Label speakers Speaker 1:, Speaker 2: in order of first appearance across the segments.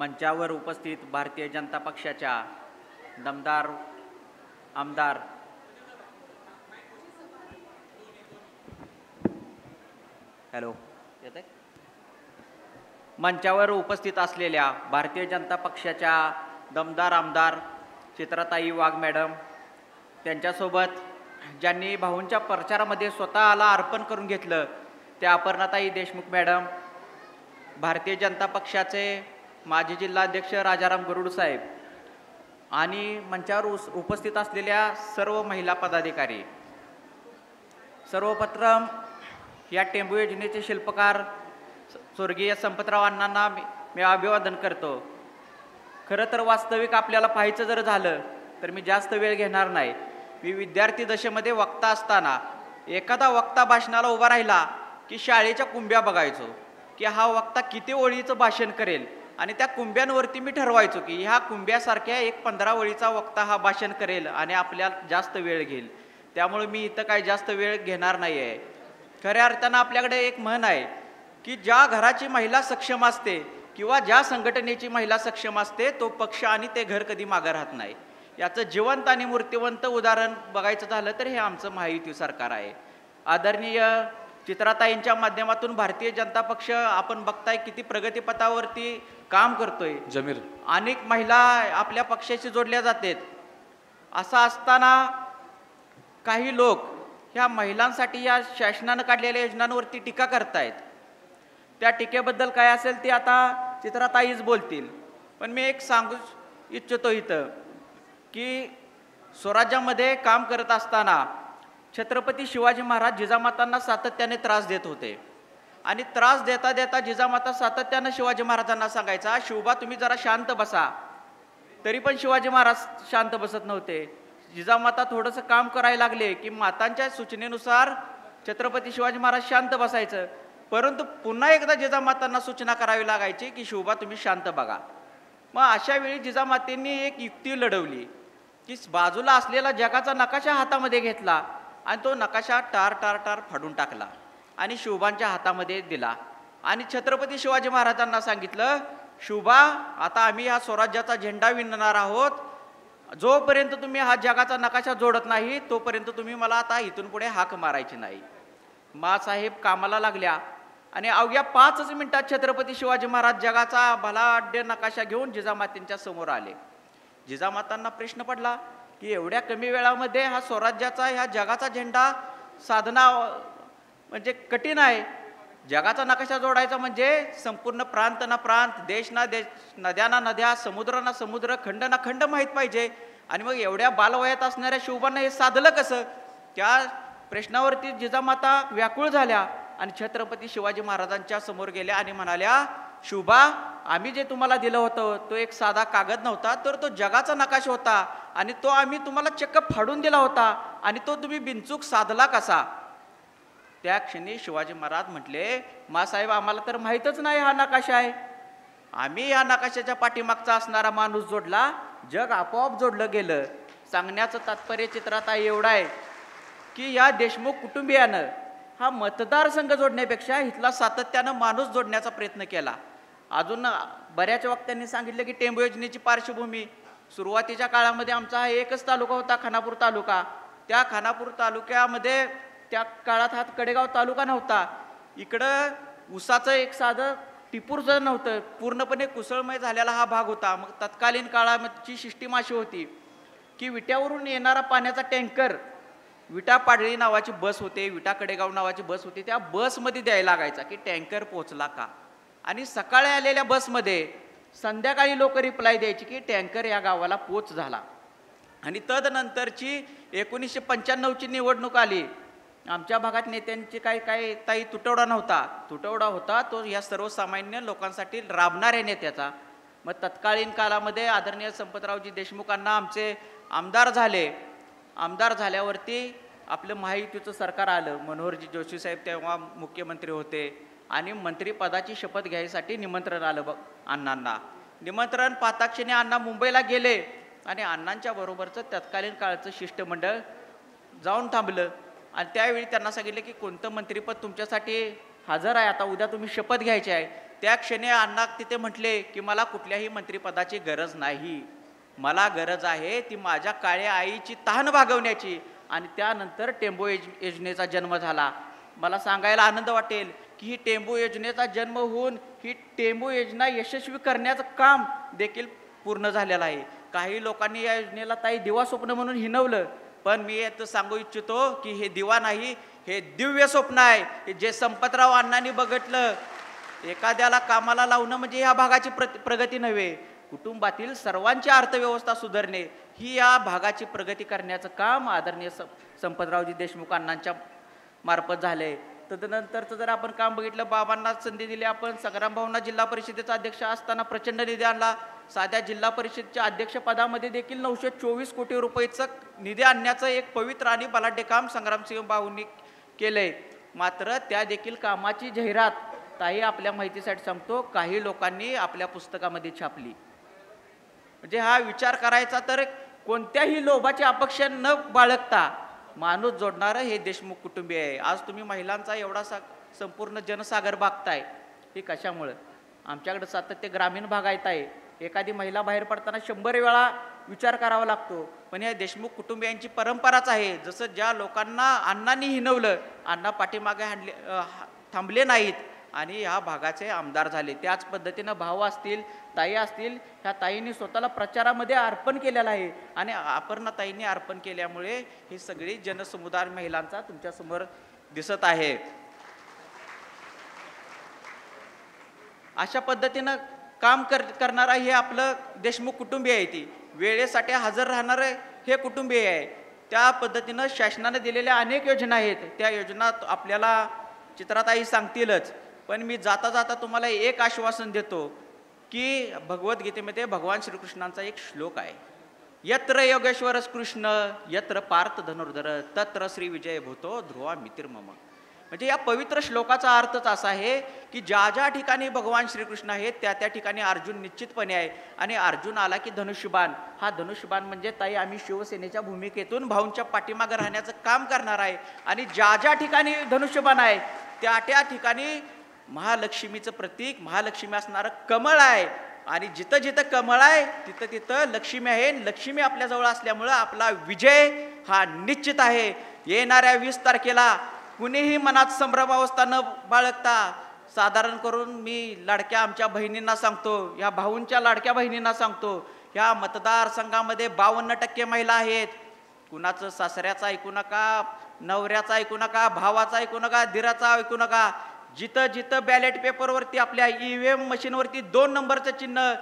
Speaker 1: मंचावर उपस्थित भारतीय जनता पक्षाच्या दमदार आमदार मंचावर उपस्थित असलेल्या भारतीय जनता पक्षाच्या दमदार आमदार चित्राताई वाघ मॅडम, त्यांच्यासोबत ज्यांनी भाऊंच्या प्रचारामध्ये स्वतःला अर्पण करून घेतलं त्या अपर्णाताई देशमुख मॅडम, भारतीय जनता पक्षाचे माजी जिल्हाध्यक्ष राजाराम गरुड साहेब आणि मंचावर उपस्थित असलेल्या सर्व महिला पदाधिकारी, सर्वप्रथम या टेंबू योजनेचे शिल्पकार स्वर्गीय संपतराव अण्णांना मी अभिवादन करतो. खरं तर वास्तविक आपल्याला पाहायचं जर झालं तर मी जास्त वेळ घेणार नाही. मी विद्यार्थी दशेमध्ये वक्ता असताना एखादा वक्ता भाषणाला उभा राहिला की शाळेच्या कुंब्या बघायचो की हा वक्ता किती ओळीचं भाषण करेल आणि त्या कुंब्यांवरती मी ठरवायचो की ह्या कुंब्यासारख्या एक 15 ओळीचा वक्ता हा भाषण करेल आणि आपल्याला जास्त वेळ घेईल. त्यामुळे मी इथं काही जास्त वेळ घेणार नाही आहे. खऱ्या अर्थानं आपल्याकडे एक म्हण आहे की ज्या घराची महिला सक्षम असते किंवा ज्या संघटनेची महिला सक्षम असते तो पक्ष आणि ते घर कधी मागं राहत नाही. याचं जिवंत आणि मूर्तिवंत उदाहरण बघायचं झालं तर हे आमचं महायुती सरकार आहे. आदरणीय चित्राताईंच्या माध्यमातून भारतीय जनता पक्ष आपण बघताय किती प्रगतीपथावरती काम करतोय.
Speaker 2: जमीर
Speaker 1: अनेक महिला आपल्या पक्षाशी जोडल्या जातात. असं असताना काही लोक ह्या महिलांसाठी या शासनानं काढलेल्या योजनांवरती टीका करतायत. त्या टीकेबद्दल काय असेल ते आता चित्राताईच बोलतील. पण मी एक सांगू इच्छितो इथं की स्वराज्यामध्ये काम करत असताना छत्रपती शिवाजी महाराज जिजामातांना सातत्याने त्रास देत होते आणि त्रास देता देता जिजामाता सातत्यानं शिवाजी महाराजांना सांगायचा, शिवबा तुम्ही जरा शांत बसा. तरी पण शिवाजी महाराज शांत बसत नव्हते. जिजामाता थोडंसं काम करायला लागले की मातांच्या सूचनेनुसार छत्रपती शिवाजी महाराज शांत बसायचं. परंतु पुन्हा एकदा जिजामातांना सूचना करावी लागायची की शिवबा तुम्ही शांत बघा. मग अशा वेळी जिजामातेंनी एक युक्ती लढवली की बाजूला असलेला जगाचा नकाशा हातामध्ये घेतला आणि तो नकाशा टार टार टार फाडून टाकला आणि शिवबांच्या हातामध्ये दिला आणि छत्रपती शिवाजी महाराजांना सांगितलं, शिवबा आता आम्ही हा स्वराज्याचा झेंडा विणणार आहोत. जोपर्यंत तुम्ही हा जगाचा नकाशा जोडत नाही तोपर्यंत तुम्ही मला आता इथून पुढे हाक मारायची नाही. मासाहेब कामाला लागल्या आणि अवघ्या 5 मिनिटात छत्रपती शिवाजी महाराज जगाचा भलाढ्य नकाशा घेऊन जिजामातेंच्या समोर आले. जिजामातांना प्रश्न पडला की एवढ्या कमी वेळामध्ये हा स्वराज्याचा ह्या जगाचा झेंडा साधना म्हणजे कठीण आहे. जगाचा नकाशा जोडायचा म्हणजे संपूर्ण प्रांत ना प्रांत, देश ना देश, नद्या ना नद्या, समुद्र ना समुद्र, खंड ना खंड माहीत पाहिजे. आणि मग एवढ्या बालवयात असणाऱ्या शिवबांना हे साधलं कसं? त्या प्रश्नावरती जिजामाता व्याकुळ झाल्या आणि छत्रपती शिवाजी महाराजांच्या समोर गेल्या आणि म्हणाल्या, शिवबा आम्ही जे तुम्हाला दिलं होतं तो एक साधा कागद नव्हता तर तो जगाचा नकाशा होता आणि तो आम्ही तुम्हाला चक्क फाडून दिला होता आणि तो तुम्ही बिनचूक साधला कसा? त्या क्षणी शिवाजी महाराज म्हटले, मासाहेब आम्हाला तर माहीतच नाही हा नकाशा आहे. आम्ही या नकाशाच्या पाठीमागचा असणारा माणूस जोडला, जग आपोआप जोडलं गेलं. सांगण्याचं तात्पर्य चित्राताई एवढं आहे की या देशमुख कुटुंबियानं हा मतदारसंघ जोडण्यापेक्षा इथला सातत्यानं माणूस जोडण्याचा प्रयत्न केला. अजून बऱ्याच वक्त्यांनी सांगितलं की टेंबू योजनेची पार्श्वभूमी सुरुवातीच्या काळामध्ये आमचा हा एकच तालुका होता, खानापूर तालुका. त्या खानापूर तालुक्यामध्ये त्या काळात हा कडेगाव तालुका नव्हता. इकडं ऊसाचं एक साधं टिपूरचं नव्हतं, पूर्णपणे कुसळमय झालेला हा भाग होता. मग तत्कालीन काळाची सिस्टीम अशी होती की विट्यावरून येणारा पाण्याचा टँकर, विटा पाडळी नावाची बस होते, विटा कडेगाव नावाची बस होती, त्या बसमध्ये द्यायला लागायचा की टँकर पोचला का. आणि सकाळी आलेल्या बसमध्ये संध्याकाळी लोक रिप्लाय द्यायची की टँकर या गावाला पोच झाला. आणि तदनंतरची 1995ची निवडणूक आली. आमच्या भागात नेत्यांची काही ताई तुटवडा नव्हता, तुटवडा होता तो या सर्वसामान्य लोकांसाठी राबणाऱ्या नेत्याचा. मग तत्कालीन काळामध्ये आदरणीय संपतरावजी देशमुखांना आमचे आमदार झाले. आमदार झाल्यावरती आपलं महायुतीचं सरकार आलं. मनोहरजी जोशी साहेब तेव्हा मुख्यमंत्री होते आणि मंत्रिपदाची शपथ घ्यायसाठी निमंत्रण आलं अण्णांना. निमंत्रण पाहताक्षणी अण्णा मुंबईला गेले आणि अण्णांच्या बरोबरचं तत्कालीन काळचं शिष्टमंडळ जाऊन थांबलं आणि त्यावेळी त्यांना सांगितलं की कोणतं मंत्रिपद तुमच्यासाठी हजर आहे, आता उद्या तुम्ही शपथ घ्यायची आहे. त्या क्षणी अण्णा तिथे म्हटले की मला कुठल्याही मंत्रिपदाची गरज नाही, मला गरज आहे ती माझ्या काळ्या आईची तहान भागवण्याची. आणि त्यानंतर टेंबू योजनेचा जन्म झाला. मला सांगायला आनंद वाटेल की ही टेंबू योजनेचा जन्म होऊन ही टेंबू योजना यशस्वी करण्याचं काम देखील पूर्ण झालेलं आहे. काही लोकांनी या योजनेला ताई दिवा स्वप्न म्हणून हिणवलं, पण मी यात सांगू इच्छितो की हे दिवा नाही, हे दिव्य स्वप्न आहे. हे जे संपतराव अण्णांनी बघितलं, एखाद्याला कामाला लावणं म्हणजे ह्या भागाची प्रगती नव्हे, कुटुंबातील सर्वांची अर्थव्यवस्था सुधारणे ही या भागाची प्रगती करण्याचं काम आदरणीय संपतरावजी देशमुख अण्णांच्या मार्फत झाले. तदनंतरचं जर आपण काम बघितलं, बाबांना संधी दिली. आपण संग्राम भावना जिल्हा परिषदेचा अध्यक्ष असताना प्रचंड निधी आणला. साध्या जिल्हा परिषदेच्या अध्यक्षपदामध्ये देखील 924 कोटी रुपयेचं निधी आणण्याचं एक पवित्र आणि बलाढ्य काम संग्रामसिंह भाऊंनी केलंय. मात्र त्या देखील कामाची जाहिरात ताई आपल्या माहितीसाठी सांगतो काही लोकांनी आपल्या पुस्तकामध्ये छापली. म्हणजे हा विचार करायचा तर कोणत्याही लोभाची अपेक्षा न बाळगता माणूस जोडणारं हे देशमुख कुटुंबीय आहे. आज तुम्ही महिलांचा एवढा संपूर्ण जनसागर बघताय, हे कशामुळं? आमच्याकडे सातत्य ग्रामीण भागात आहे. एखादी महिला बाहेर पडताना 100 वेळा विचार करावा लागतो. पण या देशमुख कुटुंबियांची परंपराच आहे. जसं ज्या लोकांना अण्णांनी हिणवलं, अण्णा पाठीमागे थांबले नाहीत आणि ह्या भागाचे आमदार झाले. त्याच पद्धतीनं भाऊ असतील, ताई असतील, ह्या ताईंनी स्वतःला प्रचारामध्ये अर्पण केलेलं आहे. आणि अपर्णा ताईंनी अर्पण केल्यामुळे ही सगळी जनसमुदाय महिलांचा तुमच्यासमोर दिसत आहे. अशा पद्धतीनं काम करणारा हे आपलं देशमुख कुटुंबीय आहे. ती वेळेसाठी हजर राहणारं हे कुटुंबीय आहे. त्या पद्धतीनं शासनाने दिलेल्या अनेक योजना आहेत. त्या योजना आपल्याला चित्राताई सांगतीलच. पण मी जाता जाता तुम्हाला एक आश्वासन देतो की भगवद्गीतेमध्ये भगवान श्रीकृष्णांचा एक श्लोक आहे, यत्र योगेश्वरस कृष्ण यत्र पार्थ धनुर्धर तत्र श्री विजय भूतो ध्रुवा मितिर्मम. म्हणजे या पवित्र श्लोकाचा अर्थच असा आहे की ज्या ज्या ठिकाणी भगवान श्रीकृष्ण आहेत त्या त्या ठिकाणी अर्जुन निश्चितपणे आहे. आणि अर्जुन आला की धनुष्यबाण, हा धनुष्यबाण म्हणजे ताई आम्ही शिवसेनेच्या भूमिकेतून भाऊंच्या पाठीमागे राहण्याचं काम करणार आहे. आणि ज्या ज्या ठिकाणी धनुष्यबाण आहे त्या त्या ठिकाणी महालक्ष्मीचं प्रतीक, महालक्ष्मी असणारं कमळ आहे. आणि जिथं जिथं कमळ आहे तिथं तिथं लक्ष्मी आहे. लक्ष्मी आपल्याजवळ असल्यामुळं आपला विजय हा निश्चित आहे. येणाऱ्या 20 तारखेला कुणीही मनात संभ्रमावस्था न बाळगता, साधारण करून मी लाडक्या आमच्या बहिणींना सांगतो, या भाऊंच्या लाडक्या बहिणींना सांगतो, ह्या मतदारसंघामध्ये 52% महिला आहेत. कुणाचं सासऱ्याचं ऐकू नका, नवऱ्याचं ऐकू नका, भावाचं ऐकू नका, दिराचा ऐकू नका. जिथं जिथं बॅलेट पेपरवरती आपल्या EVM मशीनवरती 2 नंबरचं चिन्ह,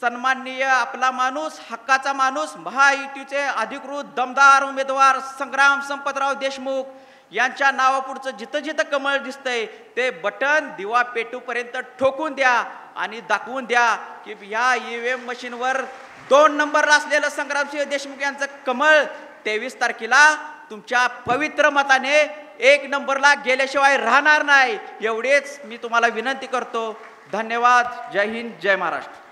Speaker 1: सन्माननीय आपला माणूस, हक्काचा माणूस, महायुतीचे अधिकृत दमदार उमेदवार संग्राम संपतराव देशमुख यांच्या नावापुढचं जिथं जिथं कमळ दिसतंय ते बटन दिवा पेटूपर्यंत ठोकून द्या आणि दाखवून द्या की ह्या EVM मशीनवर 2 नंबरला असलेलं संग्रामसिंह देशमुख यांचं कमळ 23 तारखेला तुमच्या पवित्र मताने 1 नंबरला गेल्याशिवाय राहणार नाही. एवढेच मी तुम्हाला विनंती करतो. धन्यवाद. जय हिंद, जय महाराष्ट्र.